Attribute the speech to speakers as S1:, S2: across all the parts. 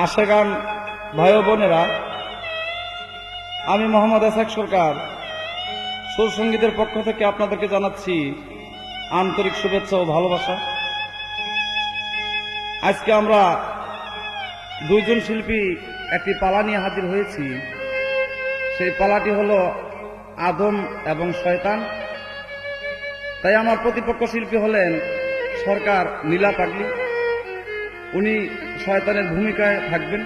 S1: আশেগান ভাই ও বোনেরা, আমি মোহাম্মদ এসাক সরকার সুর সঙ্গীতের পক্ষ থেকে আপনাদেরকে জানাচ্ছি আন্তরিক শুভেচ্ছা ও ভালোবাসা। আজকে আমরা দুইজন শিল্পী একটি পালা নিয়ে হাজির হয়েছি। সেই পালাটি হলো আদম এবং শয়তান। তাই আমার প্রতিপক্ষ শিল্পী হলেন সরকার নীলা পাগলি, উনি শয়তানের ভূমিকায় থাকবেন,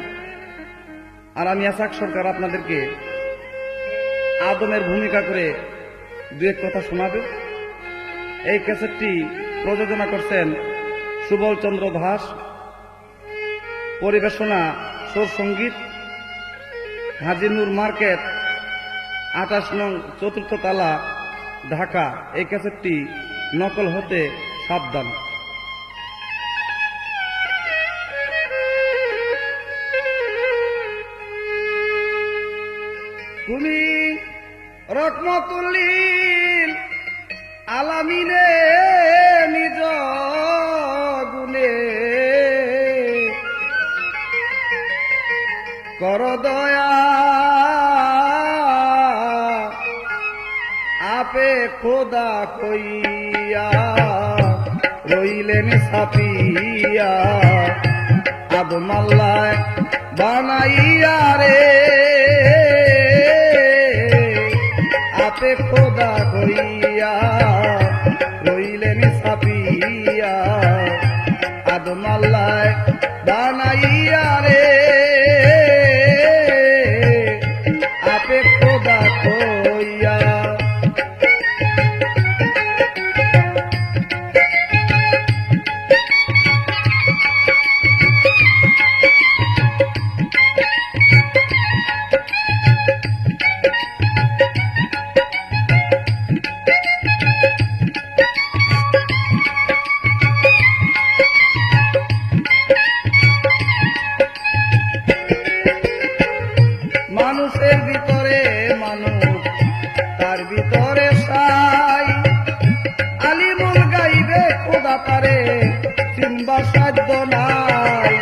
S1: আর আমি এসাক সরকার আপনাদেরকে আদমের ভূমিকা করে দু এক কথা শোনাবে। এই ক্যাসেটটি প্রযোজনা করছেন সুবল চন্দ্র দাস, পরিবেশনা সুর সঙ্গীত, হাজী নূর মার্কেট, 28 নং 4th তালা, ঢাকা। এই ক্যাসেটটি নকল হতে সাবধান। তুমি রহমতুল্লিল আলামিনে নিজ গুণে কর দয়া, আপে খোদা কইয়া রইলেন ছাপিয়া, আদম আল্লাহ বানাইয়া রে, আপে খোদা কইয়া রইলেন ছাপিয়া, আদম আল্লাহ বানাইয়া রে, আপে খোদা কইয়া। মানুষের ভিতরে মানুষ, তার ভিতরে সাই, আলিমুল গাইবে খোদা পারে চিনবার সাধ্য নাই।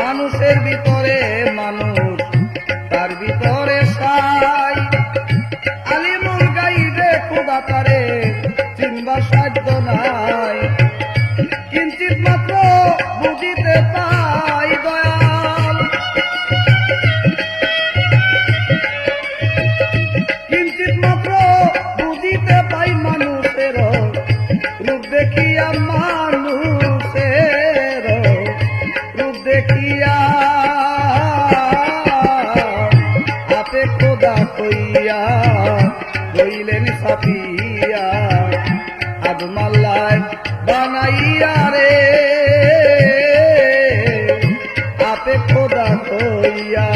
S1: মানুষের ভিতরে মানুষ, তার ভিতরে সাই, আলিমুল গাইবে খোদা পারে চিনবার সাধ্য নাই। কিঞ্চিত মাত্র বুঝিতে পাই দয়াল, কিঞ্চিত মাত্র বুঝিতে পাই মানুষের রূপ দেখিয়া, মানুষের রূপ দেখিয়া, আপে খোদা কইয়া রইলেন ছাপিয়া, আদম আল্লাহ বানাইয়া রে, আপে খোদা কইয়া।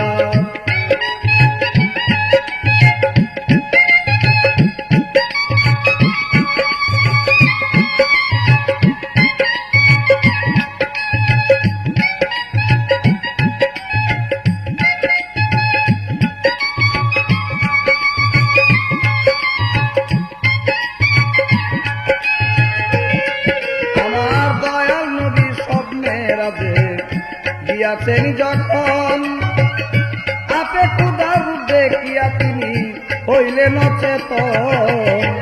S1: গিয়াছেন যখন, আপে খোদা রূপ দেখিয়া তিনি হইলেন অচেতন।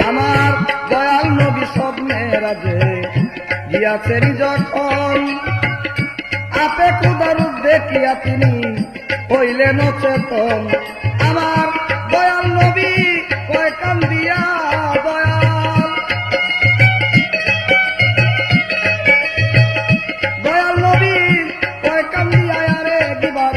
S1: আমার দয়াল নবী স্বপ্নে রাজে গিয়াছেন যখন, আপে খোদা রূপ দেখিয়া তিনি হইলেন অচেতন। আমার দয়াল নবী কয় কান্দিয়া দয়াল, দয়াল নবী কয় কান্দিয়া রে দিবার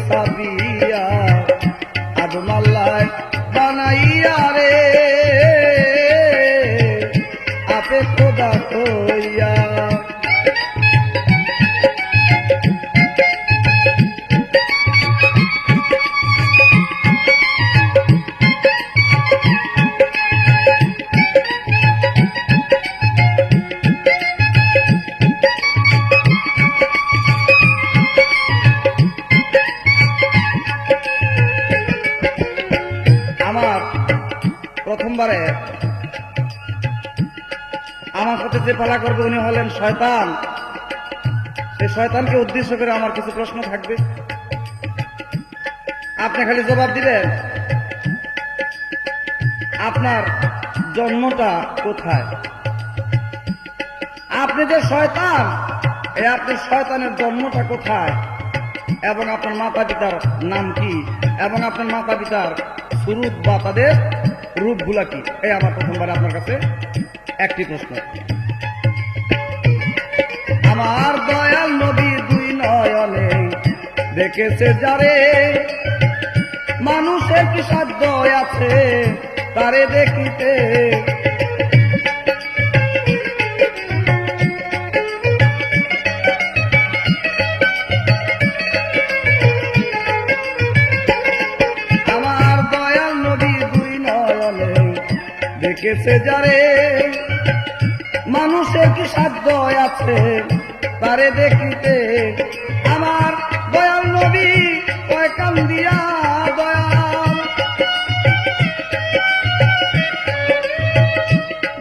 S1: সাবিয়া আদম আল্লাহ বানাইয়া রে আপে খোদা কইয়া। প্রথমবারে আমার সাথে যে পালা করবে উনি হলেন শয়তান। সেই শয়তানকে উদ্দেশ্য করে আমার কিছু প্রশ্ন থাকবে, আপনি খালি জবাব দিবেন আপনার জন্মটা কোথায়। আপনি যে শয়তান, এই আপনার শয়তানের জন্মটা কোথায় এবং আপনার মাতা পিতার নাম কি এবং আপনার মাতা পিতার সুরূপ বা তাদের রূপগুলা কি, এই আমার প্রথমবার আপনার কাছে একটি প্রশ্ন। আমার দয়াল নবী দুই নয়নে দেখেছে যারে, মানুষের কি সাধ্য আছে তারে দেখিতে। দেখেছে যারে, মানুষের কি সাধ্য আছে তারে দেখিতে। আমার দয়াল নবী কয় কান্দিয়া দয়াল,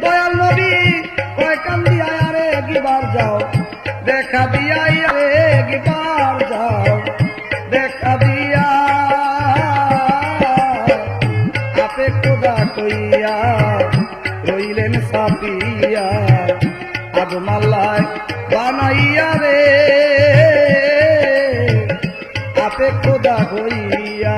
S1: দয়াল নবী কয় কান্দিয়া আরে গিবার যাও দেখা দিয়া, আরে গিবার যাও দেখা দিয়া আপে খোদা কইয়া রইলেন সাপিয়া আদম আল্লাহ বানাইয়া রে আপে খোদা কইয়া।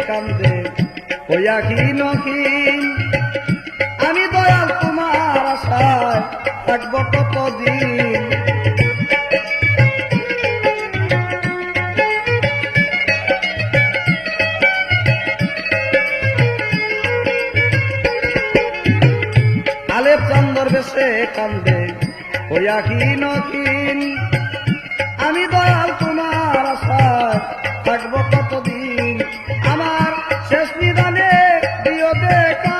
S1: কান্দে হইয়া ক্ষীণ ক্ষীণ, আমি দয়াল তোমার আশায় থাকব কতদিন। আলেপ চন্দর বেশে কান্দে হইয়া ক্ষীণ ক্ষীণ, আমি দয়াল তোমার আশায় থাকব কতদিন। আমার শেষ নিদানে দিও দেখা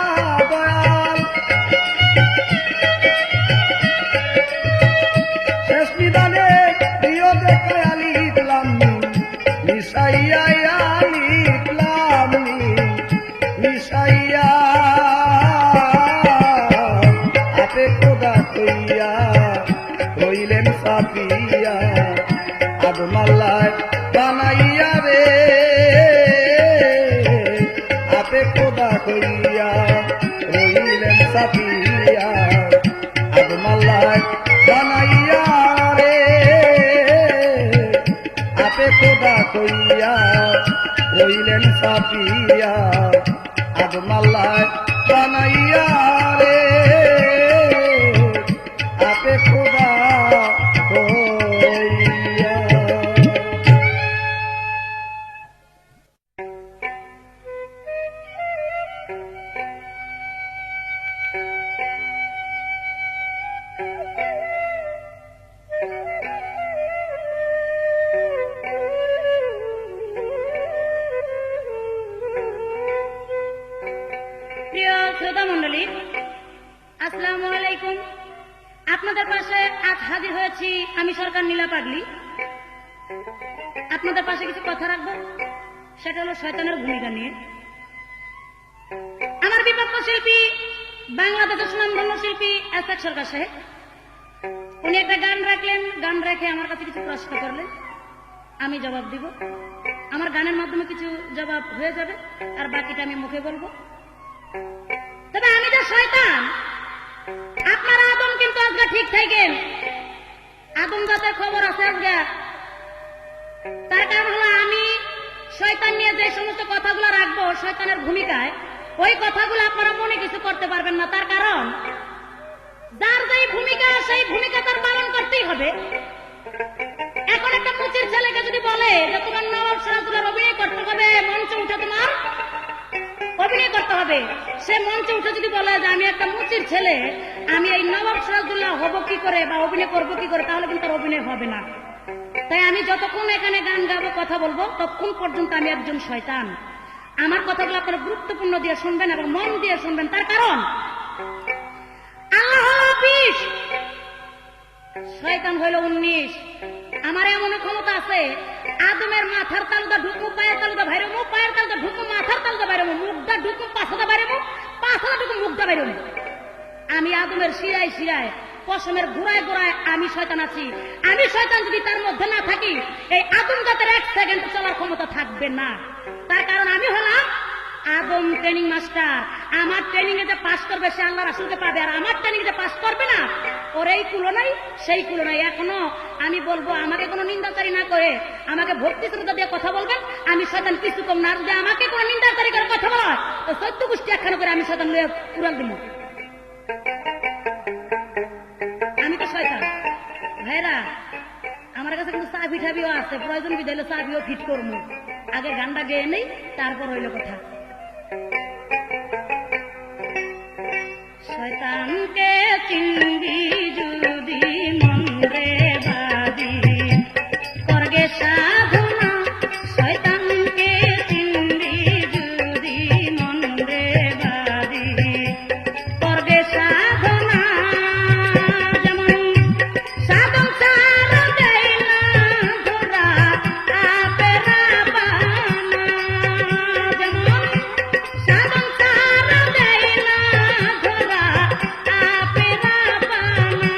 S1: দয়াল, শেষ নিদানে দিও দেখা আলিফলাম মিশাইয়া, আলিফলাম মিশাইয়া আপে খোদা কইয়া রইলেন সাপিয়া আদম আল্লাহ বানাইয়া রে আপে খোদা কইয়া রইলেন সাপিয়া আদম আল্লাহ বানাইয়া রে আপে খোদা কইয়া রইলেন সাপিয়া আদম আল্লাহ বানাইয়া রে আপে খোদা কইয়া।
S2: প্রিয় শ্রোতা মন্ডলী, আসসালামু আলাইকুম। আপনাদের পাশে আজ হাজির হয়েছি আমি সরকার নীলা পাগলি। আপনাদের পাশে কিছু কথা রাখবো, সেটা হলো শয়তানের ভূমিকা নিয়ে। আমার বিপক্ষ শিল্পী বাংলাদেশের সুনামধন্য শিল্পী এসএক সরকার সাহেব, উনি একটা গান রাখলেন, গান রেখে আমার কাছে কিছু প্রশ্ন করলেন, আমি জবাব দিব। আমার গানের মাধ্যমে কিছু জবাব হয়ে যাবে আর বাকিটা আমি মুখে বলবো। তবে আমি যে শয়তান, আপনার আদম কিন্তু আজকে ঠিক থাকেন। আদম জাতের খবর আছে আজকে। তার কারণ হলো আমি শয়তান নিয়ে যে সমস্ত কথাগুলো রাখবো শয়তানের ভূমিকায়, ওই কথাগুলো আপনারা মনে কিছু করতে পারবেন না। তার কারণ যার যেই ভূমিকা সেই ভূমিকা তার পালন করতেই হবে। এখন একটা মুচির ছেলেকে যদি বলে যে তোমার নবাব সিরাজুল্লাহর অভিনয় করতে হবে, মঞ্চে উঠে তোমার অভিনয় করতে হবে, সে মঞ্চে উঠে যদি বলে যে আমি একটা মুচির ছেলে, আমি এই নবাব সিরাজুল্লাহ হব কি করে বা অভিনয় করবো কি করে, তাহলে কিন্তু তার অভিনয় হবে না। তাই আমি যতক্ষণ এখানে গান গাবো, কথা বলবো, ততক্ষণ পর্যন্ত আমি একজন শয়তান। আমার কথাগুলো আপনারা গুরুত্বপূর্ণ দিয়ে শুনবেন এবং মন দিয়ে শুনবেন। তার কারণ আল্লাহ হলো 20, শয়তান হইল 19। আমার এমন ক্ষমতা আছে, আদমের মাথার তালুদা ঢুকু, পায়ের তালুদা বাইরে মুখ, পায়ের তালুদা ঢুকু, মাথার তালুদা বাইরে মুখটা ঢুকু, পাছাদা বাইরে মুখ, পাছাদা ঢুকু, মুখটা বাইরে মুখ। আমি আদমের শিরায় শিরায়, পশমের ঘুরায় ঘুরায় আমি শয়তান আছি। আমি শয়তান যদি তার মধ্যে না থাকি, এই আদম জাতের 1 সেকেন্ড চলার ক্ষমতা থাকবে না। তার কারণ আমি হলাম আদম ট্রেনিং মাস্টার। আমার ট্রেনিং এ যে পাস করবে সে আল্লাহ রাসূলকে পাবে, আর আমার ট্রেনিং যে পাস করবে না ওর এই কুলো নাই সেই কুলো নাই। এখনো আমি বলবো, আমাকে কোনো নিন্দাকারী না করে আমাকে ভক্তি শ্রদ্ধা দিয়ে কথা বলবেন। আমি শয়তান কিছু কম না। যদি আমাকে কোনো নিন্দাকারী করে কথা বলা হয় তো 14 গোষ্ঠী একখানে করে আমি শয়তান লয়ে উড়াল দিব। আমি তো শয়তান ভাইরা। আমার কাছে কিন্তু চাবি ঠাবিও আছে, প্রয়োজন বিধাইলে চাবিও ফিট করবো। আগে গানটা গেয়ে নেই, তারপর হইল কথা। শয়তানকে চিনবি যদি মন্দ্রে বাদি করগে সাধনা, শয়তানকে চিনবি যদি মন্দ্রে বাদি করগে সাধনা। যেমন সাধন সারা দেয় না ধরা আপেরা বানা, যেমন সাধন সারা দেয় না ধরা আপেরা বানা।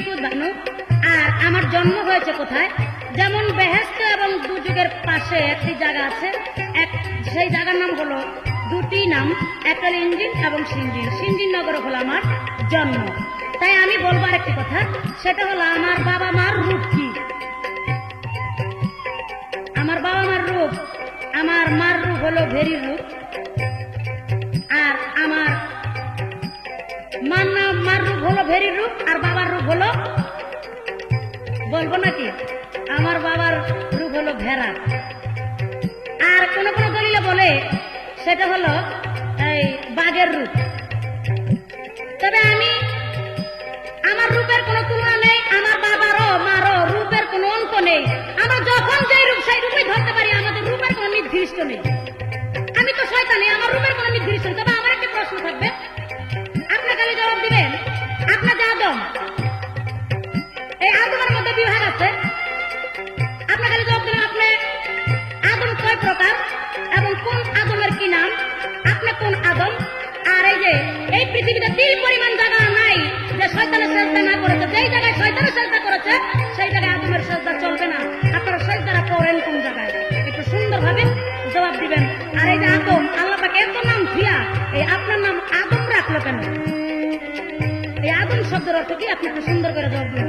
S2: নিখুঁত বানু। আর আমার জন্ম হয়েছে কোথায়? যেমন বেহেশত এবং দুর্যোগের পাশে একটি জায়গা আছে, সেই জায়গার নাম হলো, দুটি নাম, একটা হলো ইঞ্জিন এবং সিঞ্জিন। সিঞ্জিন নগরে হলো আমার জন্ম। তাই আমি বলবো আরেকটি কথা, সেটা হলো আমার বাবা মার রূপ কি। আমার বাবা মার রূপ, আমার মার রূপ হলো ভেরির রূপ, আর আমার মার রূপ হলো ভেরির রূপ, আর বাবার রূপ হলো, বলবো নাকি, আমার বাবার রূপ হলো ভেড়া। আর কোন কোন দলিলে বলে সেটা হলো এই বাঘের রূপ। তবে আমার রূপের কোনো তুলনা নেই, আমার বাবারও মারও রূপের কোনো অন্ত নেই। আমরা যখন যেই রূপ সেই রূপই ধরতে পারি, আমাদের রূপের কোনো নির্দিষ্ট নেই। আমি তো শয়তানি, আমার রূপের কোনো নির্দিষ্ট নেই। তবে আমার একটা প্রশ্ন থাকবে, আপনি খালি জবাব দিবেন, আপনার যে আদম, এই আদমের মধ্যে বিভাগ আছে, আপনি খালি জবাব দিলেন আপনি আদম কয় প্রকার এবং কোন আদমের কি নাম, আপনি কোন আদম। আর এই যে এই পৃথিবীতে তিল পরিমাণ জায়গা নাই যে শয়তানের সেজদা না করেছে। যেই জায়গায় শয়তানের সেজদা করেছে সেই জায়গায় আদমের সেজদা চলবে না। আপনারা সেজদাটা করেন কোন জায়গায়, একটু সুন্দরভাবে জবাব দিবেন। আর এই যে আদম, আল্লাহ পাক এত নাম দিয়া এই আপনার নাম আদম রাখলো কেন? এই আদম শব্দের অর্থ কি? আপনি একটু সুন্দর করে জবাব দিন।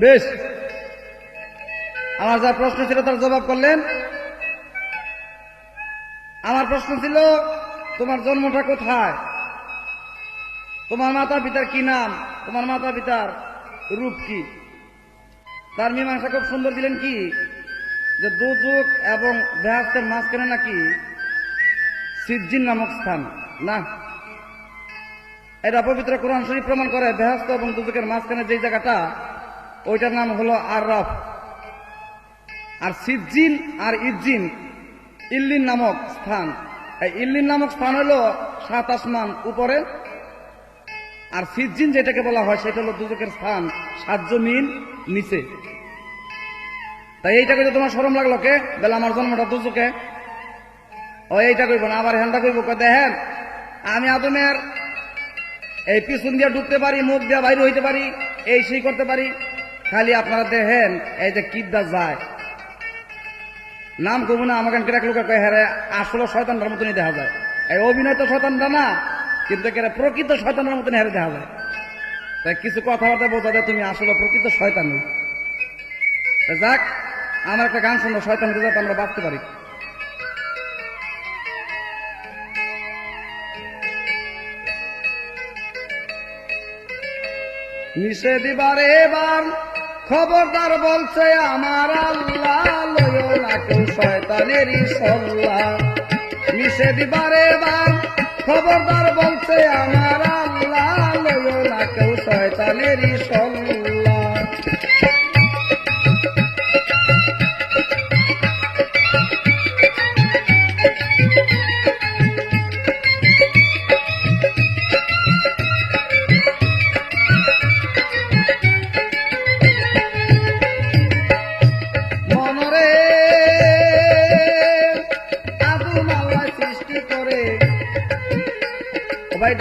S1: বেশ, আমার যা প্রশ্ন ছিল তার জবাব করলেন। আমার প্রশ্ন ছিল তোমার জন্মটা কোথায়, তোমার মাতা পিতার কি নাম, তোমার মাতা পিতার রূপ কি। তার মীমাংসা খুব সুন্দর দিলেন কি, যে দুযুগ এবং বেহেশতের মাঝখানে নাকি সিজ্জিন নামক স্থান। না, এটা পবিত্র কোরআন শরীফ প্রমাণ করে। বেহেশত এবং দুযুগের মাঝখানে যে জায়গাটা, ওইটার নাম হলো আররাফ। আর সিজ্জিন আর ইজ্জিন, ইল্লিন নামক স্থান। এই ইল্লিন নামক স্থান হলো 7 আসমান উপরে, আর সিজ্জিন যেটাকে বলা হয় সেটা হলো দুযুগের স্থান 7 জমিন নিচে। তাই এইটা কইতে তোমার শরম লাগলো কে? বেলা আমার জন্মটা দুযুগে, ও এইটা কইব না, আবার হ্যান্ডা কইব, দেখেন আমি আদমের এই পিছন দিয়ে ঢুকতে পারি, মুখ দিয়ে বাইরে হইতে পারি, এই সেই করতে পারি। খালি আপনারা দেখেন এই যে কিদ্দা যায়, নাম কব না, আমাকে কেরাক লোকে কয়ে হ্যাঁ আসলে শয়তানটার মতনই দেখা যায়। এই অভিনয় তো শয়তানটা না, কিন্তু প্রকৃত শয়তানের মতন হেরে দেখা যায়। তাই কিছু কথাবার্তা বোঝা যায় তুমি আসলে প্রকৃত শয়তান। যাক, আমার একটা গান শুনলো, শয়তান হতে যাতে আমরা বাঁচতে পারি। নিষেধ বারে এবার খবরদার বলছে আমার আল্লাহ, লইও না কেউ শয়তানেরই সল্লাহ। নিষেধ বারে এবার খবরদার বলছে আমার আল্লাহ, লইও না কেউ শয়তানেরই সল্লাহ।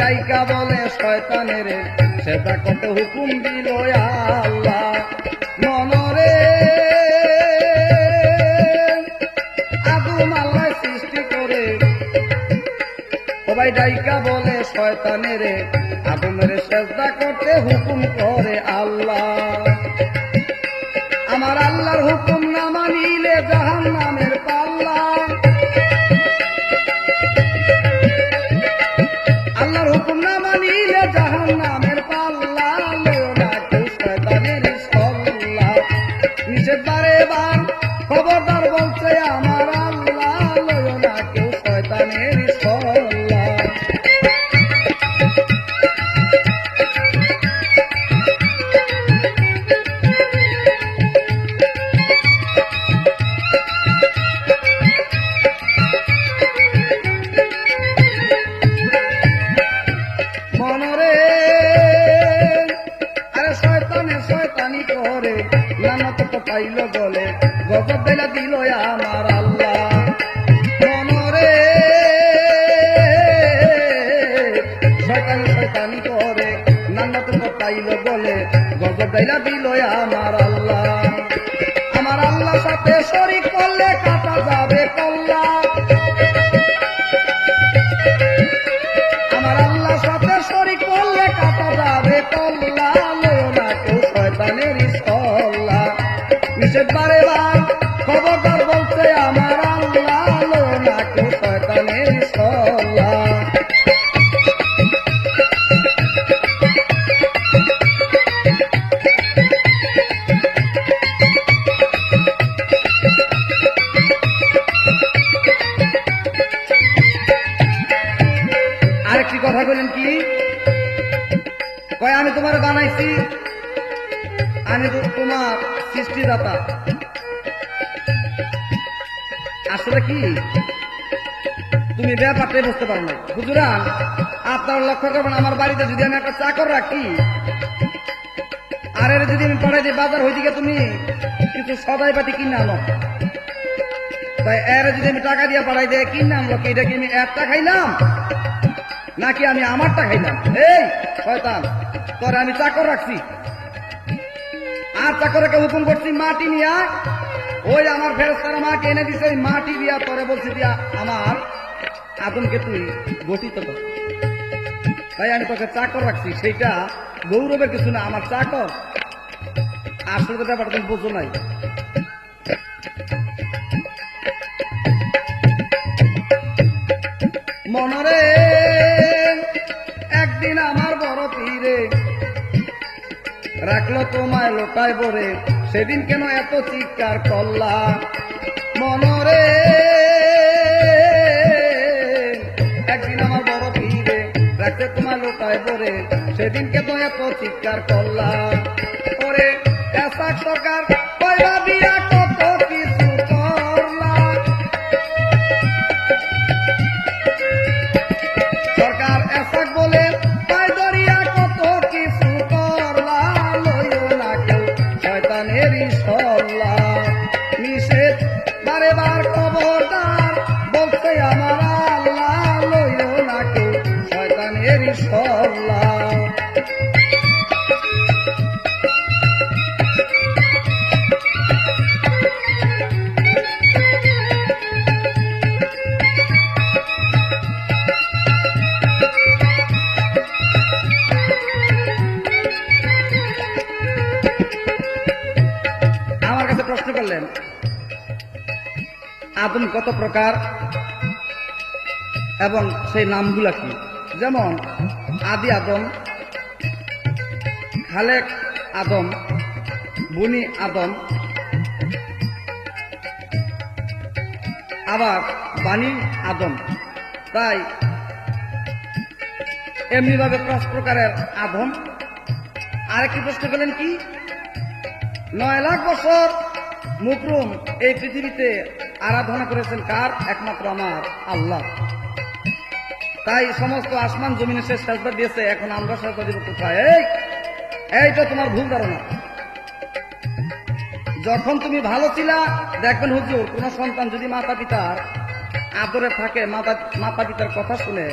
S1: ডাইকা বলে শয়তানের সেটা কত হুকুম দিল আল্লাহ। মনরে আদম আল্লাহ সৃষ্টি করে, সবাই ডাইকা বলে শয়তানের আদমের সেজদা করতে হুকুম করে আল্লাহ। আমার আল্লাহর হুকুম না মানিলে জাহান্নামের পাল্লা। আল্লাহর হুকুম না মানিলে জাহান্নামের পাল্লা। লয়ো না কেউ শয়তানের সল্লা। নিষেধ বারে বার খবরদার বলছে আমার আল্লাহ। লয়ো না কেউ শয়তানের সল্লা। মনরে আরে শয়তানে শয়তানি করে লানত তো পাইল বলে গজব দিলা দিল আমার আল্লাহ। মনরে শয়তানি শয়তানি করে লানত তো পাইল বলে গজব দিলা দিল আমার আল্লাহ। আমার আল্লাহ সাথে শরীক করলে কাটা যাবে কল্লা। আমার আল্লাহ সাথে শরীক করলে কাটা যাবে কল্লা। লয়ো না কেউ শয়তানের সল্লা। নিষেধ বারে বার খবরদার বলছে আমার আল্লাহ। লয়ো না কেউ শয়তানের সল্লা। আরেকটি কথা বলেন কি কয় আমি তোমার বানাইছি, আমি তো তোমার সৃষ্টিদাতা। আসলে কি তুমি ব্যাপারটাই বুঝতে পারো না। হুজুরান আপনারা লক্ষ্য করবেন আমার বাড়িতে যদি আমি একটা চাকর রাখি আর এর যদি আমি পাঠাই দিই বাজার হয়ে দিকে তুমি কিছু সদাই পাতি কিনে আনো, তাই এর যদি আমি টাকা দিয়ে পাঠাই দিয়ে কিনে আনলো কি এটা কি আমি একটা খাইলাম নাকি আমি আমারটা খাইলাম? এই শয়তান তোরে আমি চাকর রাখছি আর চাকরকে হুকুম করছি মাটি নিয়ে ওই আমার ফেরেশতারা মাকে এনে দিছে ওই মাটি দিয়া তোরে বলছি দিয়া আমার আদমকে তুই গঠিত কর। তাই আমি তোকে চাকর রাখছি, সেইটা গৌরবের কিছু না, আমার চাকর। আসলে তো ব্যাপারটা তুমি বুঝো নাই। মনরে একদিন আমার বড় পীরে রাখলো তোমায় লোটায় ভরে, সেদিন কেন এত চিৎকার করলা? মনরে একদিন আমার বড় পীরে রাখতে তোমায় লোটায় ভরে, সেদিন কেন এত চিৎকার করলা? ওরে এসাক সরকার কয়লা দিয়া কত কিছু করলা। সরকার এসাক বলে পায় দরিয়া কত কিছু করলা। লইও না কেউ শয়তানেরই সল্লা। নিষেধ বারে বার খবরদার বলছে আমার আল্লাহ। লইও না কেউ শয়তানেরই সল্লা। আমার কাছে প্রশ্ন করলেন আদম কত প্রকার এবং সেই নামগুলা কি? যেমন আদি আদম, খালেক আদম, বনি আদম, আবার বানি আদম। তাই এমনিভাবে 5 প্রকারের আদম। আরেকটি প্রশ্ন করলেন কি 9 লাখ বছর মুকরুম এই পৃথিবীতে আরাধনা করেছেন কার? একমাত্র আমার আল্লাহ। তাই সমস্ত আসমান জমিনে সে সেজদা দিয়েছে, এখন আমরা সেজদা দিব কোথায়? এইটা তোমার ভুল ধারণা। যখন তুমি ভালো ছিলা দেখবেন হুজুর কোন সন্তান যদি মাতা পিতার আদরে থাকে, মাতা পিতার কথা শুনে,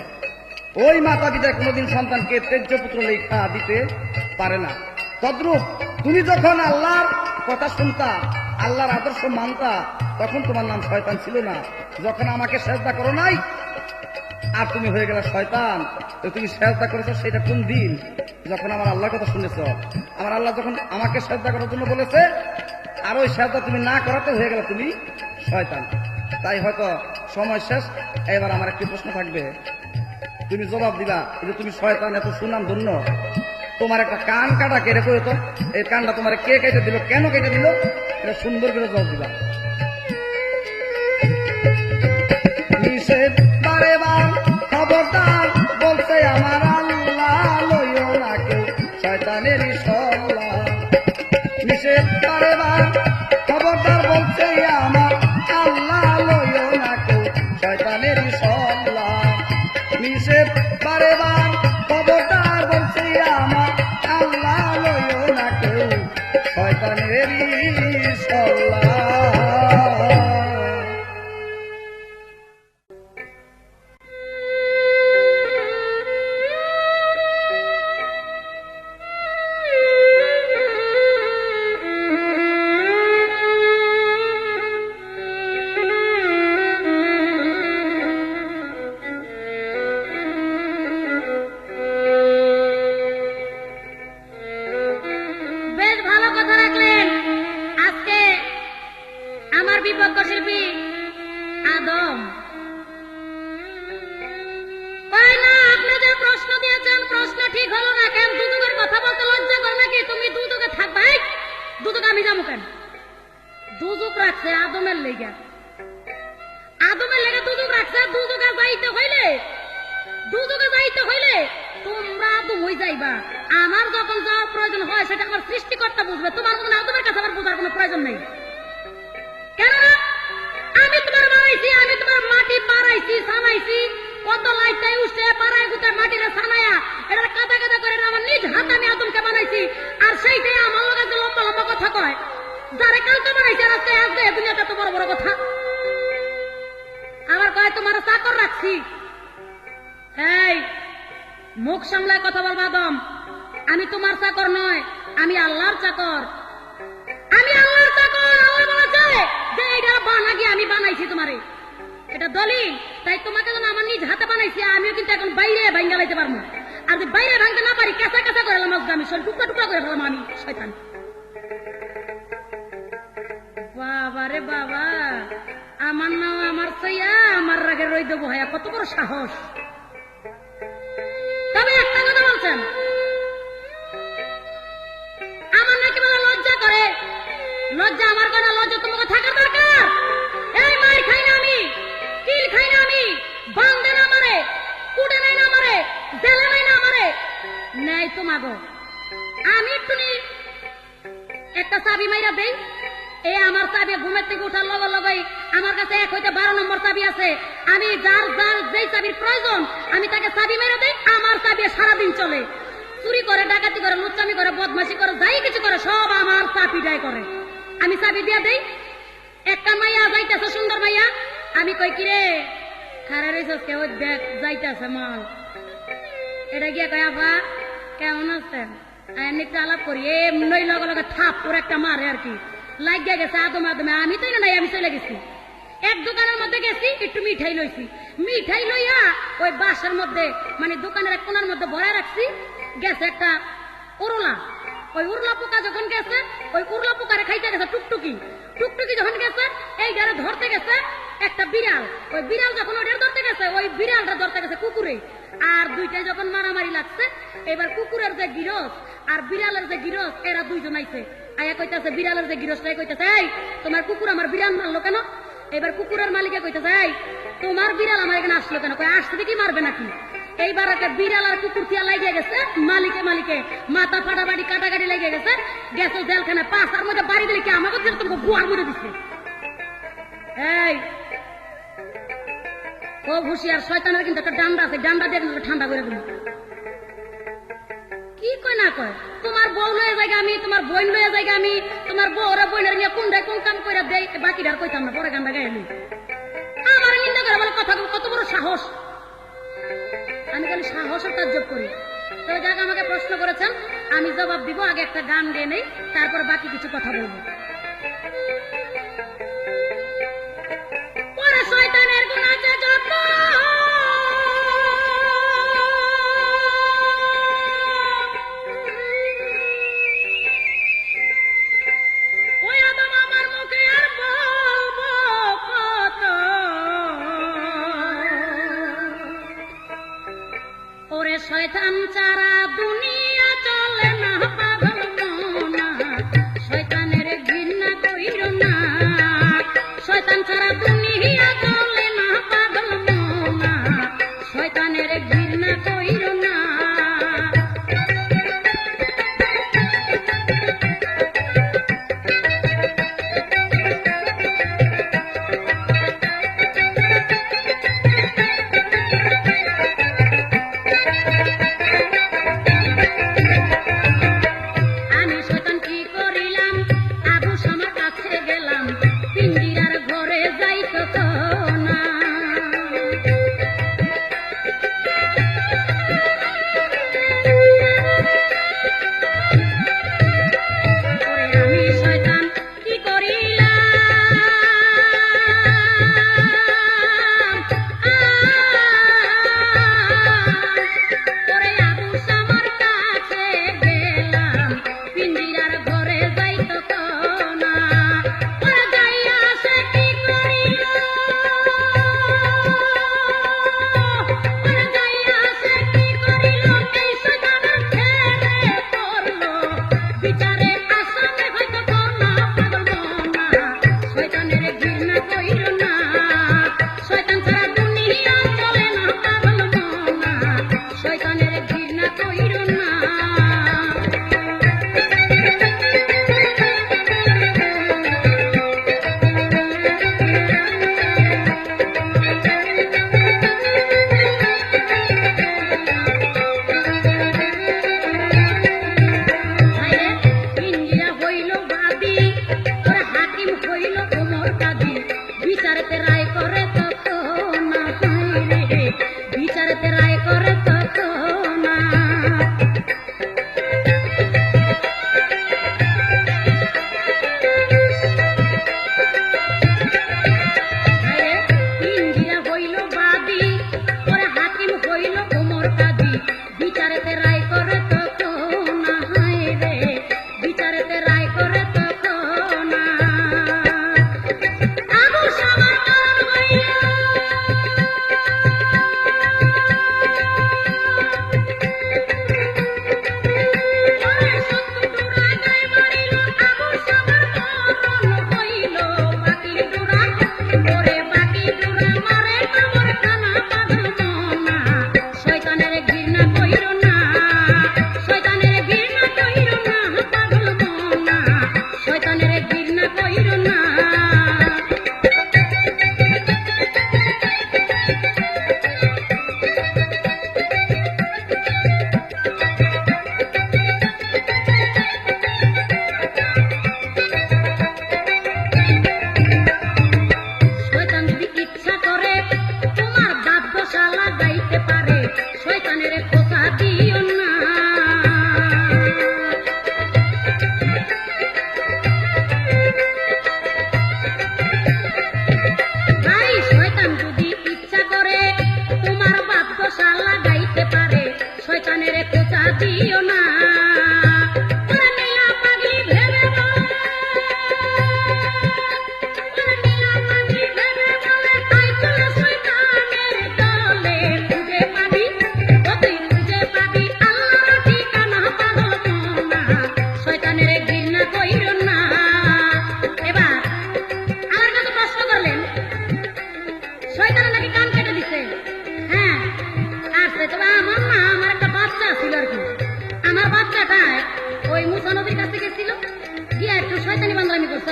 S1: ওই মাতা পিতা কোনোদিন সন্তানকে তেজ্য পুত্র লেখা দিতে পারে না। তদ্রূপ তুমি যখন আল্লাহর কথা শুনতা, আল্লাহর আদর্শ মানতা, তখন তোমার নাম শয়তান ছিল না। যখন আমাকে সেজদা করো নাই, আর তুমি হয়ে গেলে শয়তান। তো তুমি সেজদা করেছো সেটা কোন দিন? যখন আমার আল্লাহর কথা শুনেছ। আমার আল্লাহ যখন আমাকে সেজদা করার জন্য বলেছে, আর ওই সেজদা তুমি না করাতে হয়ে গেলে তুমি শয়তান। তাই হয়তো সময় শেষ। এবার আমার একটি প্রশ্ন থাকবে, তুমি জবাব দিবা। এই যে তুমি শয়তান, এত সুনাম ধন্য, তোমার একটা কান কাটা কেটে করে তো, এই কানটা তোমার কে কেটে দিল, কেন কেটে দিল, এটা সুন্দর করে জবাব দিবা। নিষেধ বারে বার খবরদার বলছে আমার আল্লাহ, লইও না কেউ শয়তানেরই সল্লা। নিষেধ বারে বার খবরদার বলছে আমার আল্লাহ, লইও না কেউ শয়তানেরই সল্লা। নিষেধ বারে বার খবরদার বলছে আমার আল্লাহ, লইও না কেউ শয়তানেরই সল্লা।
S2: বেশ ভালো কথা রাখলেন। আজকে আমার বিপক্ষ শিল্পী আদম কয় না, আপনি যে প্রশ্ন দিয়েছেন প্রশ্ন ঠিক হলো না। কেন দুদুকের কথা বলতে লজ্জা করে নাকি? তুমি দুদুকে থাকবা, দুদুকে আমি যাবো কেন? দুদুক রাখছে আদমের লেগে, আদমের লেগে দুদুক রাখছে। দুদুকে যাইতে হইলে তোমরা আদম হয়ে যাইবা। আমার যখন যাওয়ার প্রয়োজন হয় সেটা আমার সৃষ্টিকর্তা বুঝবে। তোমার মনে আদমের কাছে আমার বোঝার কোনো প্রয়োজন নেই। কেননা আমি তোমার বানাইছি, আমি তোমার মাটি পাড়াইছি, সানাইছি, কত লাইটাই উঠছে পাড়ায় গুতে মাটিরে সানায়া এটা কাদা কাদা করে আমার নিজ হাতে আমি আদমকে বানাইছি। আর সেইটাই আমার লগে যে লম্বা লম্বা কথা কয়, যারে কালকে বানাইছে আর আজকে আসবে দুনিয়াতে এত বড় বড় কথা। আমার কয় তোমার চাকর রাখছি। এই মুখ সামলায় কথা বলবা আদম, আমি তোমার চাকর নয়, আমি আল্লাহর চাকর। আমি আল্লাহর চাকর। আল্লাহ বলেছে যে এটা বানাগি আমি বানাইছি তোমারে, এটা দলিল। তাই তোমাকে যেন আমার নিজ হাতে বানাইছি, আমিও কিন্তু এখন বাইরে ভাঙ্গা লাইতে পারবো। আর যদি বাইরে ভাঙতে না পারি, কাঁচা কাঁচা করে এলাম, আমি টুকরা টুকরা করে ফেলাম আমি শয়তান। বাবা রে বাবা, আমার নাম আমার সইয়া আমার রাগে রই দেবো ভাইয়া, কত বড় সাহস। তবে একটা কথা বলছেন, আমার নাকি বলে লজ্জা করে। লজ্জা আমার কথা, লজ্জা তোমাকে থাকার দরকার। এই মার খাই না আমি, কিল খাই না আমি, বান্ধে না মারে, কুটে নাই না মারে, জেলে নাই না মারে, নেই তোমাগো। আমি একটু একটা চাবি মাইরা দেই, এই আমার চাবি ঘুমের থেকে উঠার লগে লগেই আমার কাছে 1 হইতে 12 নম্বর চাবি আছে। আমি যার যার যেই চাবির প্রয়োজন আমি তাকে চাবি মেরে দেই। আমার চাবি সারাদিন চলে। চুরি করে, ডাকাতি করে, লুচ্চামি করে, বদমাশি করে, যাই কিছু করে সব আমার চাবিটাই করে। আমি চাবি দিয়ে দেই। একটা মাইয়া যাইতেছে, সুন্দর মাইয়া, আমি কই কিরে খারা রেছিস কেউ দেখ যাইতেছে মাল। এটা গিয়া কয় আপা কেমন আছেন, একটু আলাপ করি। এমনি লগে লগে থাপ করে একটা মারে আর কি লাগিয়া গেছে আদম আদমে। আমি তো নাই, আমি চলে গেছি এক দোকানের মধ্যে, গেছি একটু মিঠাই লইছি। মিঠাই লইয়া ওই বাসার মধ্যে মানে দোকানের এক কোনার মধ্যে ভরা রাখছি। গেছে একটা উরলা, ওই উরলা পোকা যখন গেছে, ওই উরলা পোকারে খাইতে গেছে টুকটুকি। টুকটুকি যখন গেছে এই গাড়ি ধরতে গেছে একটা বিড়াল। ওই বিড়াল যখন ওটার ধরতে গেছে, ওই বিড়ালটা ধরতে গেছে কুকুরে। আর দুইটাই যখন মারামারি লাগছে, এবার কুকুরের যে গিরস আর বিড়ালের যে গিরস, এরা দুইজন আইছে। আয়া কইতাছে বিড়ালের যে গিরসটাই কইতাছে, এই তোমার কুকুর আমার বিড়াল মারলো কেন? এবার কুকুরের মালিকে কইতাছে, এই তোমার বিড়াল আমার এখানে আসলো কেন? কই আসতে কি মারবে নাকি? এইবার একটা বিড়াল আর কুকুর থিয়া লাগিয়ে গেছে, মালিকে মাথা ফাটাফাটি কাটাকাটি লেগে গেছে। গেছো জেলখানে, পাশার মধ্যে বাড়ি দিলে কি আমাকে তোমাকে গুয়ার মরে দিচ্ছে। এই ও হুশিয়ার, শয়তানের কিন্তু একটা ডান্ডা আছে, ডান্ডা দিয়ে কিন্তু ঠান্ডা করে দিল। কি কয় না কয়, তোমার বউ লয়ে জায়গা আমি, তোমার বোন লয়ে জায়গা আমি, তোমার বউরা বোনের নিয়ে কোনটায় কোন কাম করে দেয় বাকিটার কইতাম না, পরে গান্ডা গায়ে আমার নিন্দা করে বলে কথা কত বড় সাহস। আমি খালি সাহসের তাজ্জব করি। তো যাক আমাকে প্রশ্ন করেছেন, আমি জবাব দিব। আগে একটা গান গেয়ে নেই, তারপর বাকি কিছু কথা বলবো। পরে শয়তানের গুণ আছে যত,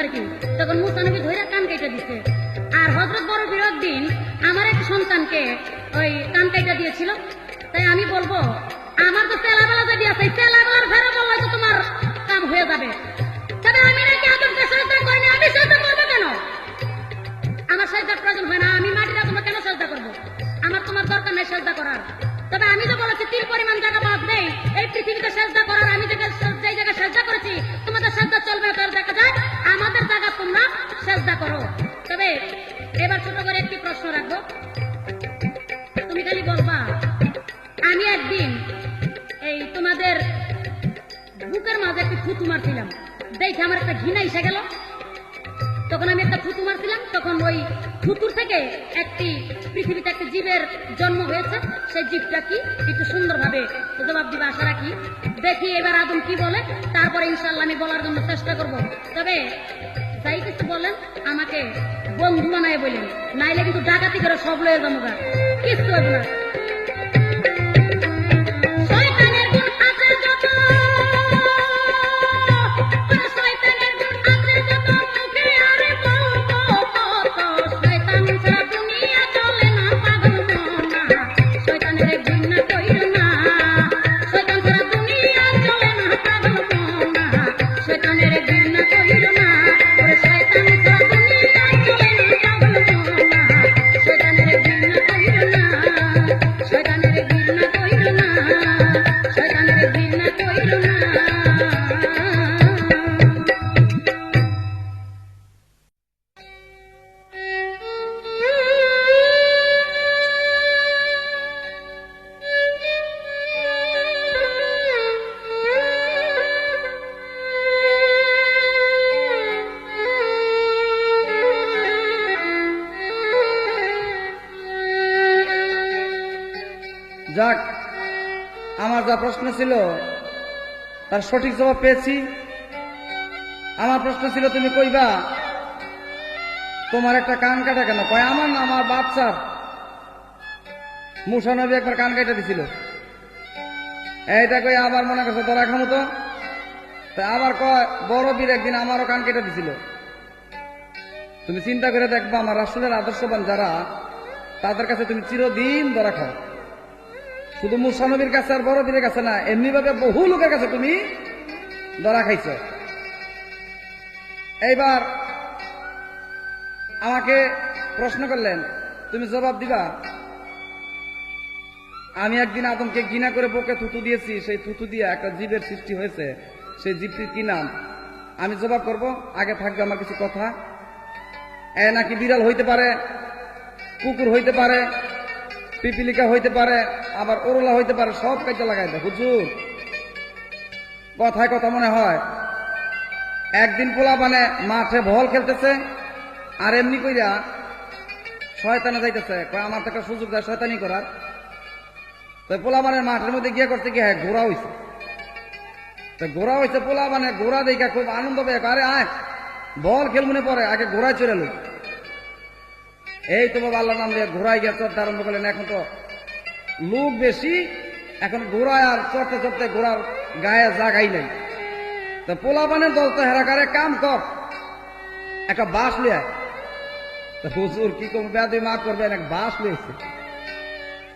S2: করে কি, তখন মুসা নবী ধরে কান কেটে দিছে। আর হযরত বড় বিরোধ দিন আমার এক সন্তানকে ওই কান কেটে দিয়েছিল। তাই আমি বলবো আমার তো তেলাবেলা যদি আছে, তেলাবেলার ফেরা বললে তো তোমার কাম হয়ে যাবে। তবে আমি নাকি আদমকে শ্রদ্ধা করিনি, আমি শ্রদ্ধা করবো কেন? আমার শ্রদ্ধার প্রয়োজন হয় না, আমি মাটির আদমকে কেন শ্রদ্ধা করবো? আমার তোমার দরকার নেই শ্রদ্ধা করার। তবে আমি তো বলেছি তিল পরিমাণ জায়গা বাদ নেই এই পৃথিবীতে শ্রদ্ধা করার। আমি যেই জায়গায় শ্রদ্ধা করেছি তোমাদের শ্রদ্ধা চলবে, তার দেখা যায় আমাদের জায়গা তোমরা শ্রদ্ধা করো। তবে এবার ছোট করে একটি প্রশ্ন রাখবো, তুমি খালি বলবা আমি একদিন এই তোমাদের বুকের মাঝে একটি থুতু মারছিলাম, দেখে আমার একটা ঘৃণা এসে গেল। তখন আমি একটা থুতু মারছিলাম, তখন ওই থুতুর থেকে একটি পৃথিবীতে একটা জীবের জন্ম হয়েছে। সেই জীবটা কি একটু সুন্দরভাবে জবাব দিবে আশা রাখি। দেখি এবার আদম কি বলে, তারপরে ইনশাল্লাহ আমি বলার জন্য চেষ্টা করব। তবে যাই কিছু বলেন আমাকে বন্ধু বানায় বলেন, নাইলে কিন্তু ডাকাতি করে সব লয়ে যাবো, কিছু হবে না। শয়তানের গুণ আছে যত, শয়তানের গুণ আছে যত, মুখে আরে বলবো কত। শয়তান ছাড়া দুনিয়া চলে না, পাগল মনা শয়তানের ঘৃণা কইরো না। শয়তান ছাড়া দুনিয়া চলে না, পাগল মনা শয়তানের ঘৃণা কইরো না। ওরে শয়তান ছাড়া দুনিয়া চলে না, পাগল মনা শয়তানের ঘৃণা কইরো না। শয়তানের ঘৃণা কইরো না, শয়তানের ঘৃণা কইরো না।
S1: যাক, আমার যা প্রশ্ন ছিল তার সঠিক জবাব পেয়েছি। আমার প্রশ্ন ছিল তুমি কইবা তোমার একটা কান কাটা কেন, কয় আমার না আমার বাচ্চার। মুসা নবী একবার কান কেটে দিছিল, এইটা কই আবার মনে করছে ধরা খামো তো। তাই আবার কয় বড় বীর একদিন আমারও কান কেটে দিছিল। তুমি চিন্তা করে দেখবা আমার রাসূলের আদর্শবান যারা, তাদের কাছে তুমি চিরদিন ধরা খাও। শুধু মুসা নবীর কাছে আর বড় বীরের কাছে না, এমনি ভাবে বহু লোকের কাছে তুমি ধরা খাইছ। এইবার আমাকে প্রশ্ন করলেন, তুমি জবাব দিবা আমি একদিন আদমকে ঘৃণা করে বুকে থুতু দিয়েছি, সেই থুতু দিয়ে একটা জীবের সৃষ্টি হয়েছে, সেই জীবটির কি নাম? আমি জবাব করব, আগে থাকবে আমার কিছু কথা। এ নাকি বিড়াল হইতে পারে, কুকুর হইতে পারে, পিপিলিকা হইতে পারে, আবার ওরলা হইতে পারে, সব কাজে লাগাই দেয়। হুজুর কথায় কথা মনে হয়। একদিন পোলা মানে মাঠে বল খেলতেছে, আর এমনি কইরা শয়তানে যাইতেছে, কয় আমার তো একটা সুযোগ দেয় শয়তানি করার। তো পোলা মানে মাঠের মধ্যে গিয়ে করতে কি হয়, ঘোরা হইছে। তো ঘোরা হইছে, পোলা মানে ঘোরা দেখা খুব আনন্দ পেয়ে, আরে আয় বল খেল মনে পড়ে, আগে ঘোরায় চলে লোক। এই তো বাবা আল্লাহ নাম দিয়ে ঘোরায় গিয়ে চড়তে আরম্ভ করলেন। এখন তো লোক বেশি, এখন ঘোরায় আর চড়তে চড়তে ঘোরার গায়ে জাগাই নাই। তো পোলাপানের দল তো হেরাকারে কাম কর, একটা বাঁশ লিয়ে। হুজুর কি করবো, বেয়াদবি মাফ করবেন, এক বাঁশ লিয়েছে।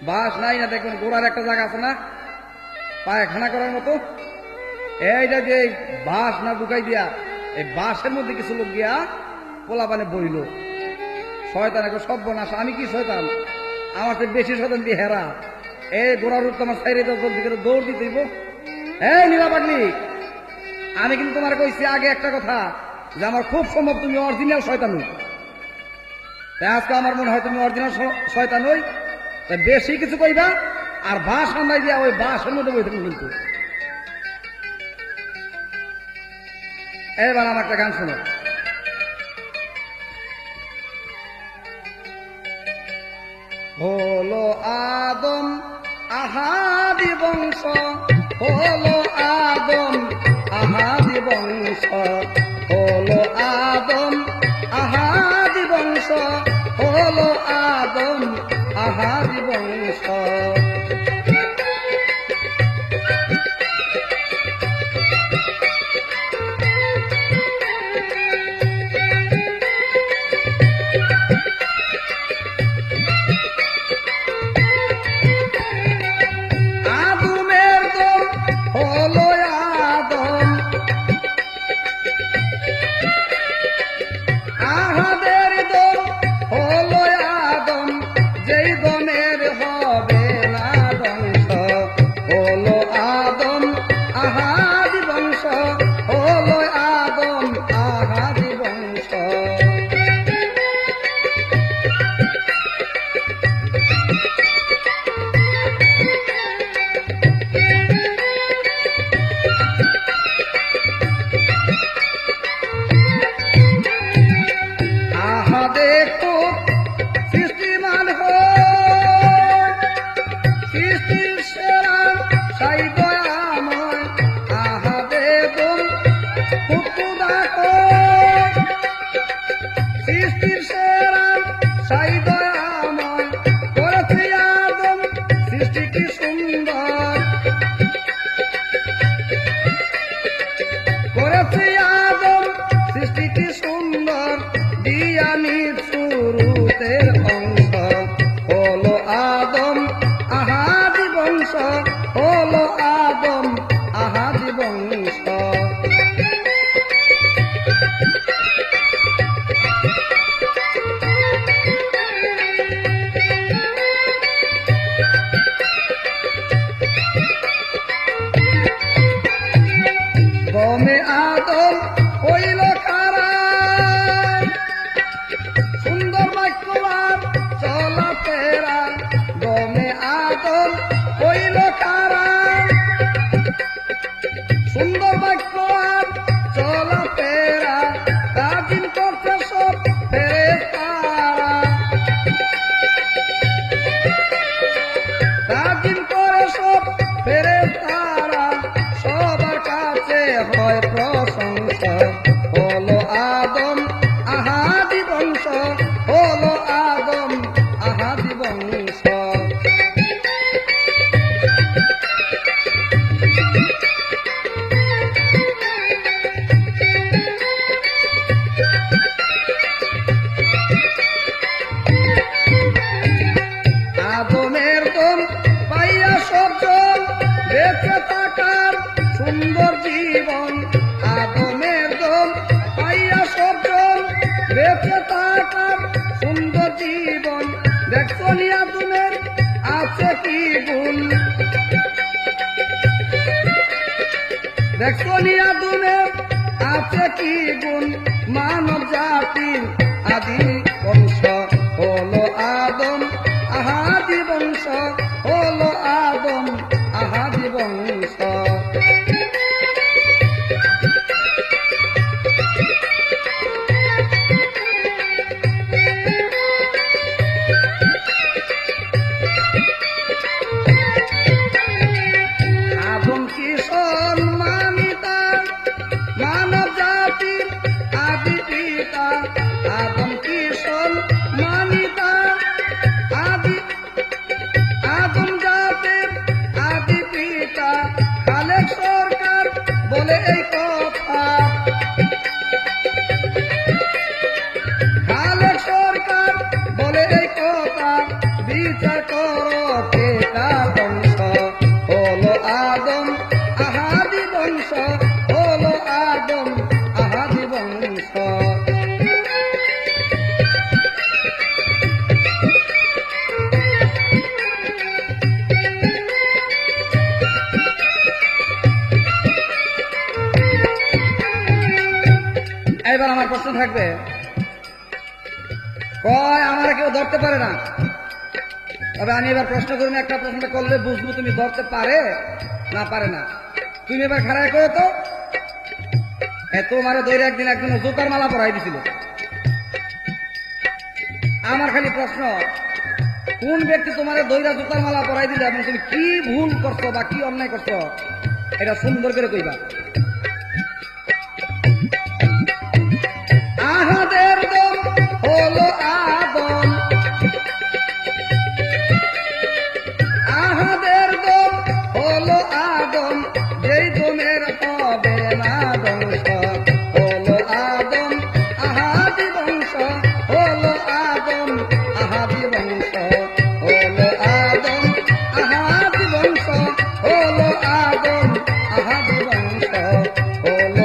S1: বাঁশ নাই না, দেখবেন ঘোরার একটা জায়গা আছে না পায়খানা করার মতো, এইটা যে বাঁশ না ঢুকাই দিয়া এই বাঁশের মধ্যে কিছু লোক গিয়া পোলাপানে বইল। শয়তান একটা সর্বনাশ, আমি কি শয়তান, আমার তো বেশি শয়তান দিয়ে হেরা। এই গোড়ার রূপ তোমার সাইরে জলদি করে দৌড় দিতে দিব। এই নীলা পাগলি, আমি কিন্তু তোমার কইছি আগে একটা কথা, যে আমার খুব সম্ভব তুমি অরিজিনাল শয়তান হই। তাই আজকে আমার মনে হয় তুমি অরিজিনাল শয়তান হই। তাই বেশি কিছু কইবা আর বাঁশ আন্দাই দিয়া ওই বাঁশের মধ্যে বই থাকবে। কিন্তু এবার আমার একটা গান শোনো। হলো আদম আহাদি বংশ, হলো আদম আহাদি বংশ, হলো আদম আহাদি বংশ, হলো আদম আহাদি বংশ। আহাদের দম হলো আদম, যেই দমের হবে না ধ্বংস, হলো আদম আহাদি বংশ, হলো আদম আহাদি বংশ। আহা দেখো সৃষ্টিমান সৃষ্টির সেরা সাই দয়াময়, আহা দেখুন দেখো সৃষ্টির সেরা সাই দয়াময়, করেছে আদম সৃষ্টি কি সুন্দর, করেছে আদম সৃষ্টি কি সুন্দর, দিয়ানি শুরুতের অংশ, হলো আদম আহাদি বংশ, হলো আদম আহাদি বংশ। দমে আদম হইল কারা, সুন্দর বাক্যবাদ চলা ফেরা, দমে আদম হইল কারা, সুন্দর বাক্যবাদ চলা ফেরা, কাজিন করছে সব ফেরেশতারা, কাজিন করে সব ফেরেশতারা, সবার কাছে হয় প্রশংসা, হলো আদম আহাদি বংশ, হলো আদম আহাদি বংশ। আদমের দম পাইয়া সবজন বেঁচে থাকার সুন্দর জীবন, আদমের দম পাইয়া সবজন বেঁচে থাকার সুন্দর জীবন, দেখছো নি আদমের আছে কি গুণ, দেখছো নি আদমের আছে কি গুণ, মানব জাতির আদি বংশ, হলো আদম আহাদি বংশ, হলো আদম আহাদি বংশ। আদম কি সম্মানিতা, মানব জাতির আদি পিতা, আদম কি সম্মানিতা, আদম জাতির আদি পিতা, খালেক সরকার বলে এই কথা, খালেক সরকার বলে এই কথা, বিচার করো কে কার বংশ, হলো আদম আহাদি বংশ, হলো আদম আহাদি বংশ। এবার আমার প্রশ্ন থাকবে, কয় আমার কেউ ধরতে পারে না, তবে আমি এবার প্রশ্ন করুন, একটা প্রশ্ন করলে বুঝবো তুমি ধরতে পারে না পারে না। তুমি এবার খাড়ায় করো তো, তোমারে দৈরে একদিন একজন জুতার মালা পরাই দিছিল, আমার খালি প্রশ্ন, কোন ব্যক্তি তোমারে দৈরা জুতার মালা পরাই দিলে এবং তুমি কি ভুল করছো বা কি অন্যায় করছো, এটা সুন্দর করে কইবা। আহাদের দম হলো আদম, আহাদের দম হলো আদম, যেই দমের হবে না ধ্বংস, হলো আদম আহাদি বংশ, হলো আদম আহাদি বংশ, হলো আদম আহাদি বংশ, হলো আদম আহাদি বংশ, হলো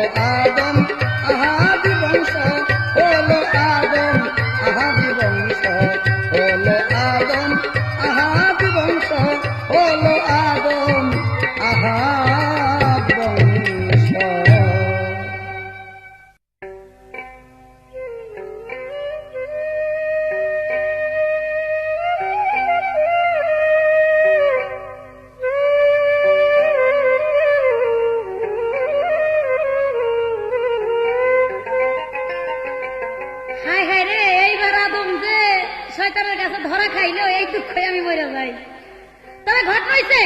S2: দুঃখ আমি মরে যাই। তবে ঘটনা হইছে,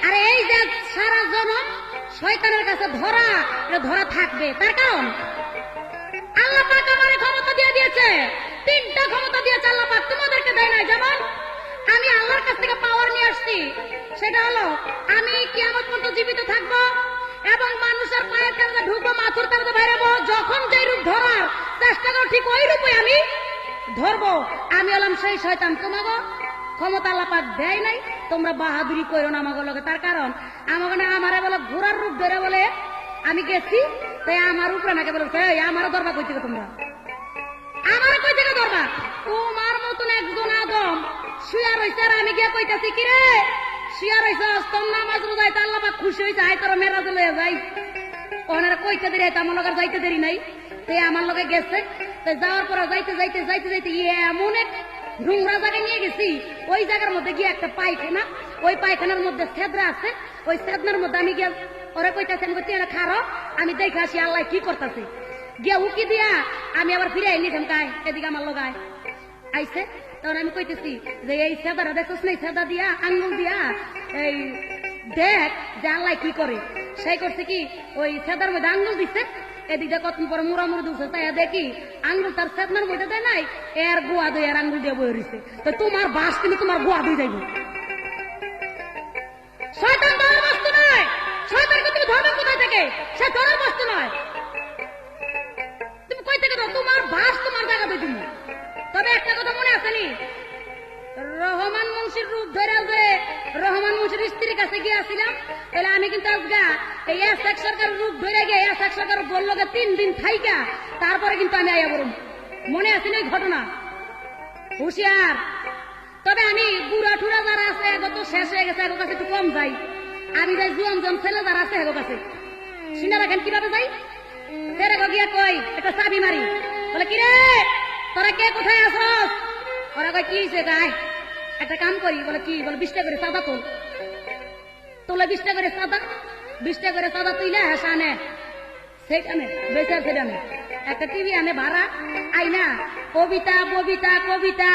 S2: আরে এই যে সারা জনম শয়তানের কাছে ধরা, এটা ধরা থাকবে। তার কারণ আল্লাহ পাক আমারে ক্ষমতা দিয়ে দিয়েছে, 3টা ক্ষমতা দিয়েছে আল্লাহ পাক, তোমাদেরকে দেয় নাই। যেমন আমি আল্লাহর কাছ থেকে পাওয়ার নিয়ে আসছি, সেটা হলো আমি কিয়ামত পর্যন্ত জীবিত থাকবো এবং মানুষের পায়ের কাছে ঢুকবো, মাথুর কাছে বেরোবো, যখন যে রূপ ধরার চেষ্টা করো ঠিক ওই রূপে আমি ধরবো। আমি হলাম সেই শয়তান। তোমাকে ক্ষমতা আল্লাহ পাক দেয় নাই, তোমরা বাহাদুরি করো না আমাকে লগে। তার কারণ আমাকে না আমারে বলে ঘোড়ার রূপ ধরে বলে আমি গেছি, তাই আমার উপরে নাকি বলে আমারও ধরবা কই থেকে, তোমরা আমার কই থেকে ধরবা? তোমার মতন একজন আদম শুয়া রইছে, আর আমি গিয়া কইতাছি কি রে শুয়া রইছ, তোর নামাজ রোজাই তো আল্লাহ পাক খুশি হয়েছে, আয় তোর মেরাজ লয়ে যাই। ওনারা কইতে দেরি, আমার লগে যাইতে দেরি নাই, তাই আমার লগে গেছে। তাই যাওয়ার পরে যাইতে যাইতে যাইতে যাইতে এমন এক নোংরা জায়গায় নিয়ে গেছি, ওই জায়গার মধ্যে গিয়ে একটা পায়খানা, ওই পায়খানার মধ্যে ছেদরা আছে, ওই ছেদনার মধ্যে আমি গিয়ে ওরা কইতাছে আমি কইতে খারো, আমি দেখে আসি আল্লাহ কি করতেছে। গিয়া উকি দিয়া আমি আবার ফিরে আইনি কায় এদিকে আমার লগায় আইছে। তখন আমি কইতেছি যে এই সেদারা দেখছিস না, সেদা দিয়া আঙ্গুল দিয়া এই দেখ যে আল্লাহ কি করে। সেই করছে কি ওই সেদার মধ্যে আঙ্গুল দিচ্ছে, এদিকে কতদিন পরে মুড়ামুড়ি দিচ্ছে, তাই দেখি আঙ্গুল তার সেদনার মধ্যে দেয় নাই, এর গোয়া দুই আর আঙ্গুল দিয়ে বয়ে রয়েছে। তো তোমার বাস কিন্তু তোমার গোয়া দুই যাইব। শয়তান ধরার বস্তু নয়, শয়তানকে তুমি ধরবে কোথায় থেকে? সে ধরার বস্তু নয়। তুমি কই থেকে ধর, তোমার বাস তোমার জায়গাতে তুমি। তবে একটা কথা মনে আসেনি, রহমান মুন্সির রূপ ধরে যে রহমান মুন্সির স্ত্রীর কাছে গিয়েছিলাম, তাহলে আমি কিন্তু আজগা এই এসএক সরকার রূপ ধরে গিয়ে এসএক সরকার বললো 3 দিন থাইকা তারপরে কিন্তু আমি আইয়া বলুন। মনে আসেনি ওই ঘটনা? হুশিয়ার। তবে আমি বুড়া ঠুরা যারা আছে এগো তো শেষ হয়ে গেছে, এগো কাছে একটু কম যাই। আমি যাই জুয়ান জুয়ান ছেলে যারা আছে এগো কাছে শুনে রাখেন কিভাবে যাই। সেরে গিয়া কই একটা চাবি মারি, বলে কিরে তোরা কে কোথায় আসস? ওরা কয় কি হয়েছে? গায় একটা কাম করি। বলে কি? বলে 20 টাকা করে চাঁদা তোল। তোলে 20 টাকা করে চাঁদা, 20 টাকা করে চাঁদা তুইলে হেসা আনে, সেখানে বেচার সেখানে একটা টিভি আনে ভাড়া, আইনা কবিতা ববিতা কবিতা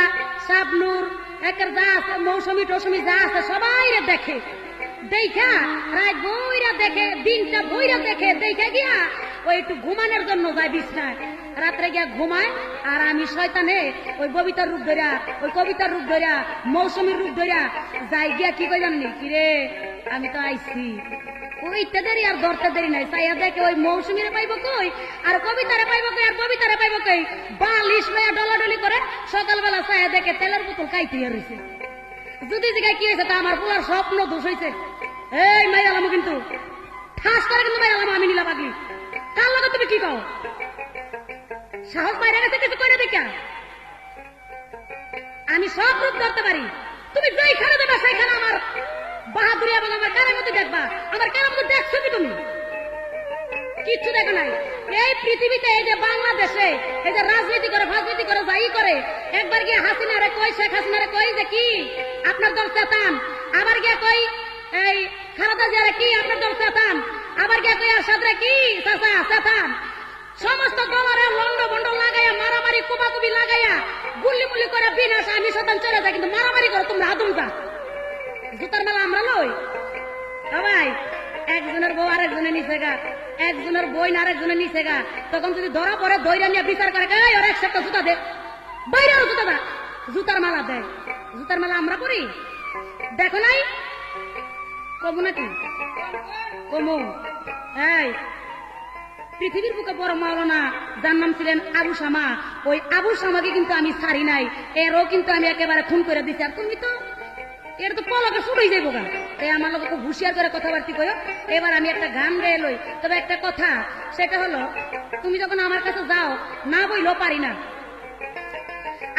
S2: শাবনুর একের যা আছে মৌসুমী টৌসুমী যা আছে সবাই দেখে, দেখা রাত বইরা দেখে, দিনটা বইরা দেখে, দেখা গিয়া ওই একটু ঘুমানোর জন্য যায় বিছনায়, রাত্রে গিয়া ঘুমায়। আর আমি শয়তানে ওই ববিতার রূপ ধরিয়া, ওই কবিতার রূপ ধরিয়া, মৌসুমীর রূপ ধরিয়া যাই গিয়া কি কই জানি কিরে আমি তো আইছি। ওইটা দেরি আর ধরতে দেরি নাই, চাইয়া দেখে ওই মৌসুমীরে পাইব কই, আর কবিতারে পাইব কই, আর ববিতারে পাইব কই, বালিশ লইয়া ডলাডলি করে সকালবেলা চাইয়া দেখে তেলের বোতল খাইতে রয়েছে। যদি জায়গায় কি হয়েছে তা আমার পুরার স্বপ্ন দোষ হয়েছে। এই মাই আলাম কিন্তু ঠাস করে কিন্তু মাই আলাম আমি নিলা বাগি। কার লগে তুমি কি কও? সাহস বাইরে গেছে কিছু করে দেখা। আমি সব রূপ ধরতে পারি, তুমি যেইখানে দেবা সেইখানে আমার বাহাদুরি এবং আমার কারামতি দেখবা। আমার কারামতি দেখছো কি তুমি? কিচ্ছু দেখো নাই। এই পৃথিবীতে এই যে বাংলাদেশে এই যে রাজনীতি করে ফাজনীতি করে যাই করে, একবার গিয়ে হাসিনারে কই, শেখ হাসিনারে কই যে কি আপনার দল চেতান, আবার গিয়ে কই এই খালেদা জিয়ারে কি আপনার দল চেতান, আবার গিয়ে কই আরশাদরে কি চাচা চেতান। সমস্ত দলের লন্ড বন্ড লাগাইয়া মারামারি কুবাকুবি লাগাইয়া গুল্লি মুল্লি করে বিনাশ আমি শতান চলে যায়, কিন্তু মারামারি করো তোমরা আদম যা জুতার মেলা আমরা লই। সবাই একজনের বউ আরেকজনের নিচে গা, একজনের বই না আরেকজনের নিচে গা, তখন যদি ধরা পড়ে দইরা নিয়ে বিচার করে ওর এক সপ্তাহ জুতা দে, বাইরে আরো জুতা দা, জুতার মালা দেয়। জুতার মালা আমরা করি দেখো নাই? কমু নাকি? কমু। এই পৃথিবীর বুকে বড় মাওলানা যার নাম ছিলেন আবু শামা, ওই আবু শামাকে কিন্তু আমি ছাড়ি নাই, এরও কিন্তু আমি একেবারে খুন করে দিচ্ছি। আর তুমি তো এর তো পলকে শুরুই যাইব গা, তাই আমার লোক খুব হুঁশিয়ার করে কথাবার্তি কয়ো। এবার আমি একটা গান গেয়ে লই। তবে একটা কথা, সেটা হলো তুমি যখন আমার কাছে যাও না বইলেও পারি না,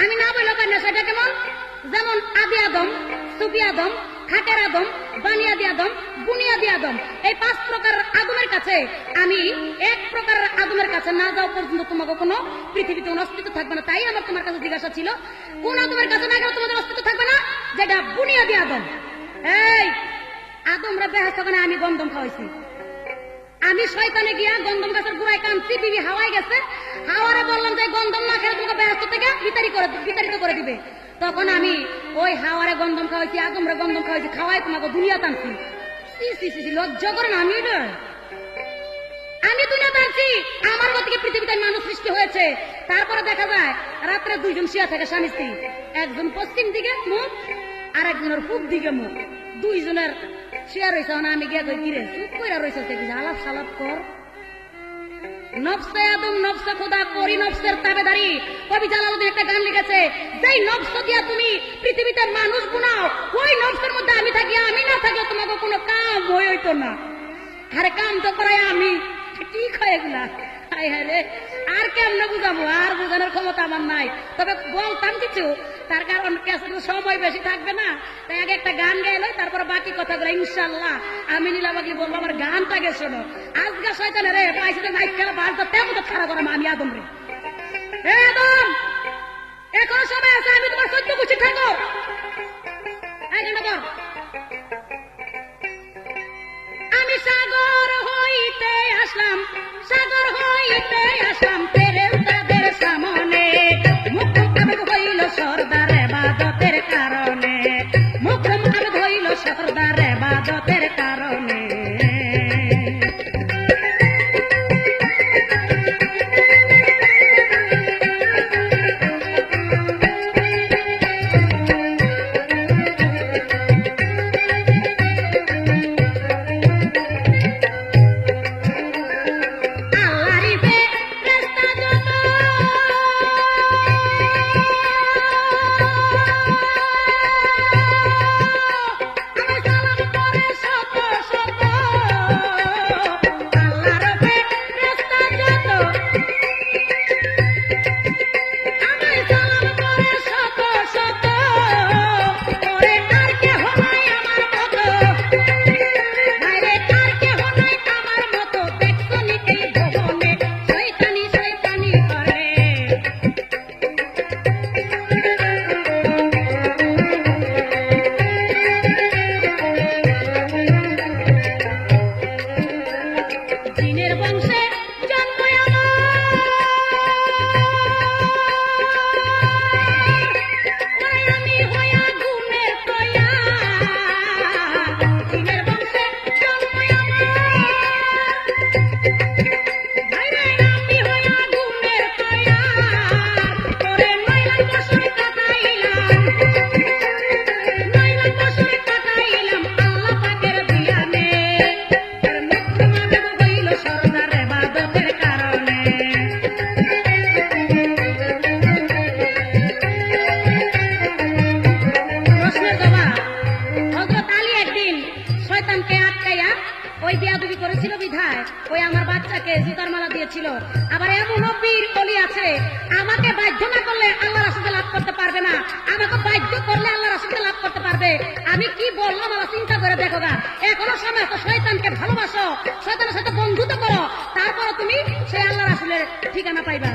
S2: আমি না বইলেও পারি না। সেটা কেমন? যেমন আদি আদম, সুফি আদম, খাটের আদম, বানিয়াদি আদম, বুনিয়াদি আদম, এই 5 প্রকার আদমের কাছে আমি 1 প্রকারের আদমের কাছে না যাও পর্যন্ত তোমাকে কোনো পৃথিবীতে কোনো অস্তিত্ব থাকবে না। তাই আমার তোমার কাছে জিজ্ঞাসা ছিল, কোন আদমের কাছে না গেলে তোমাদের অস্তিত্ব থাকবে না? যেটা বুনিয়াদি আদম। এই আদমরা বেহেশত করে আমি গন্ধম খাওয়াইছি, আমি শয়তানে গিয়া গন্ধম গাছের গুড়ায় কানছি, বিবি হাওয়ায় গেছে, হাওয়ারে বললাম যে গন্ধম না খেলে তোমাকে বেহেশত থেকে বিতাড়িত করে দিবে। তখন আমি ওই হাওয়ারে গন্ধম খাওয়াইছি, আদমরে গন্ধম খাওয়াইছি, খাওয়াই তোমাকে দুনিয়া টানছি। লজ্জা করেন আমি রে, আমি দুনিয়া টানছি। আমার মত থেকে পৃথিবীতে মানুষ সৃষ্টি হয়েছে। তারপরে দেখা যায় রাত্রে দুইজন শুয়া থাকে স্বামী স্ত্রী, একজন পশ্চিম দিকে মুখ আর একজনের পূব দিকে মুখ, দুইজনের শুয়া রয়েছে। আমি গিয়া কই কিরে চুপ কইরা রয়েছে, আলাপ সালাপ কর। নফসে আদম নফসে খোদা করি নফসের তাবেদারি। কবি জালালউদ্দিন একটা গান লিখেছে, যেই নফস দিয়া তুমি পৃথিবীতে মানুষ গুনাও, ওই নফসের মধ্যে আমি থাকি, আমি না থাকি তোমাকে কোনো কাম হইতো না। আরে কাম তো করাই আমি, ঠিক হয় এগুলা। রে আর কেমনে বুঝাবো, আর বোঝানোর ক্ষমতা আমার নাই। তবে বলতাম কিছু, তার কারণ সময় বেশি থাকবে না, তাই আগে একটা গান গাইল, তারপরে বাকি কথাগুলো ইনশাল্লাহ আমি নীলাবাগি বলবো। আমার গানটাকে শোনো। আজকে শয়তানে রে পাইছে তো মাইক খেলা বাড়তো, তেমন তো খারাপ করাম আমি আদম রে। আদম এখন সময় আছে, আমি তোমার সহ্য করছি, থাকো। আমি সাগর হইতে আসলাম, সাগর হইতে আসলাম ফেরেশতাদের সামনে, মুকরম আবেদ হইল সরদার ইবাদতের কারণে, মুকরম আবেদ হইল সরদার ইবাদতের কারণে। আবার এমন বীর অলি আছে, আমাকে বাধ্য না করলে আল্লাহ রাসূলকে লাভ করতে পারবে না, আমাকে বাধ্য করলে আল্লাহ রাসূলকে লাভ করতে পারবে। আমি কি বললাম আমার চিন্তা করে দেখো গা। এখনো সময় তো শয়তানকে ভালোবাসো, শয়তানের সাথে বন্ধুত্ব করো, তারপরে তুমি সেই আল্লাহ রাসূলের ঠিকানা পাইবা।